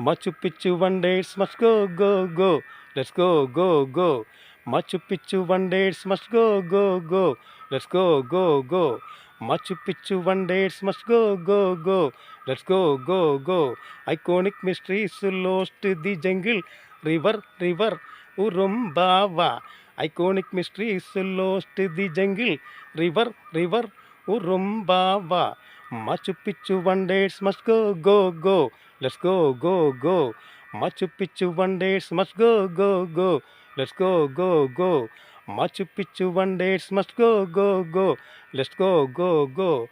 Machu Picchu one day it must go, go, go. Let's go, go, go. Machu Picchu one day it must go, go, go. Let's go, go, go. Machu Picchu one day it must go, go, go. Let's go, go, go. Iconic mysteries lost the jungle. River, river, Urumbawa. Iconic mysteries lost the jungle. River, river, Urumbawa. Machu Picchu one day it must go, go, go. Let's go, go, go. Machu Picchu one day it must go, go, go. Let's go, go, go. Machu Picchu one day it must go, go, go. Let's go, go, go.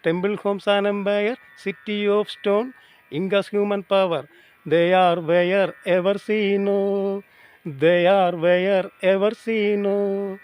Temple homes and empire, city of stone, Inca's human power. They are where ever seen. Oh. They are where ever seen. Oh.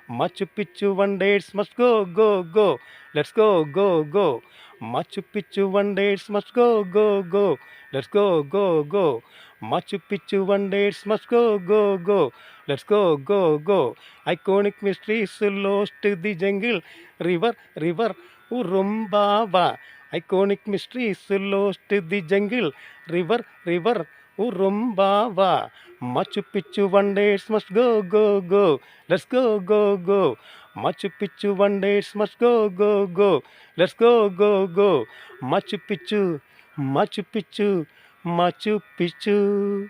Machu Picchu one day it must go, go, go. Let's go, go, go. Machu Picchu one day it must go, go, go. Let's go, go, go. Machu Picchu one day it must go, go, go. Let's go, go, go. Iconic mysteries lost the jungle. River, river, Urumbawa. Iconic mysteries lost the jungle. River, river, Urumbawa. Machu Picchu one day it must go, go, go. Let's go, go, go. Machu Picchu one day it must go, go, go. Let's go, go, go. Machu Picchu, Machu Picchu, Machu Picchu.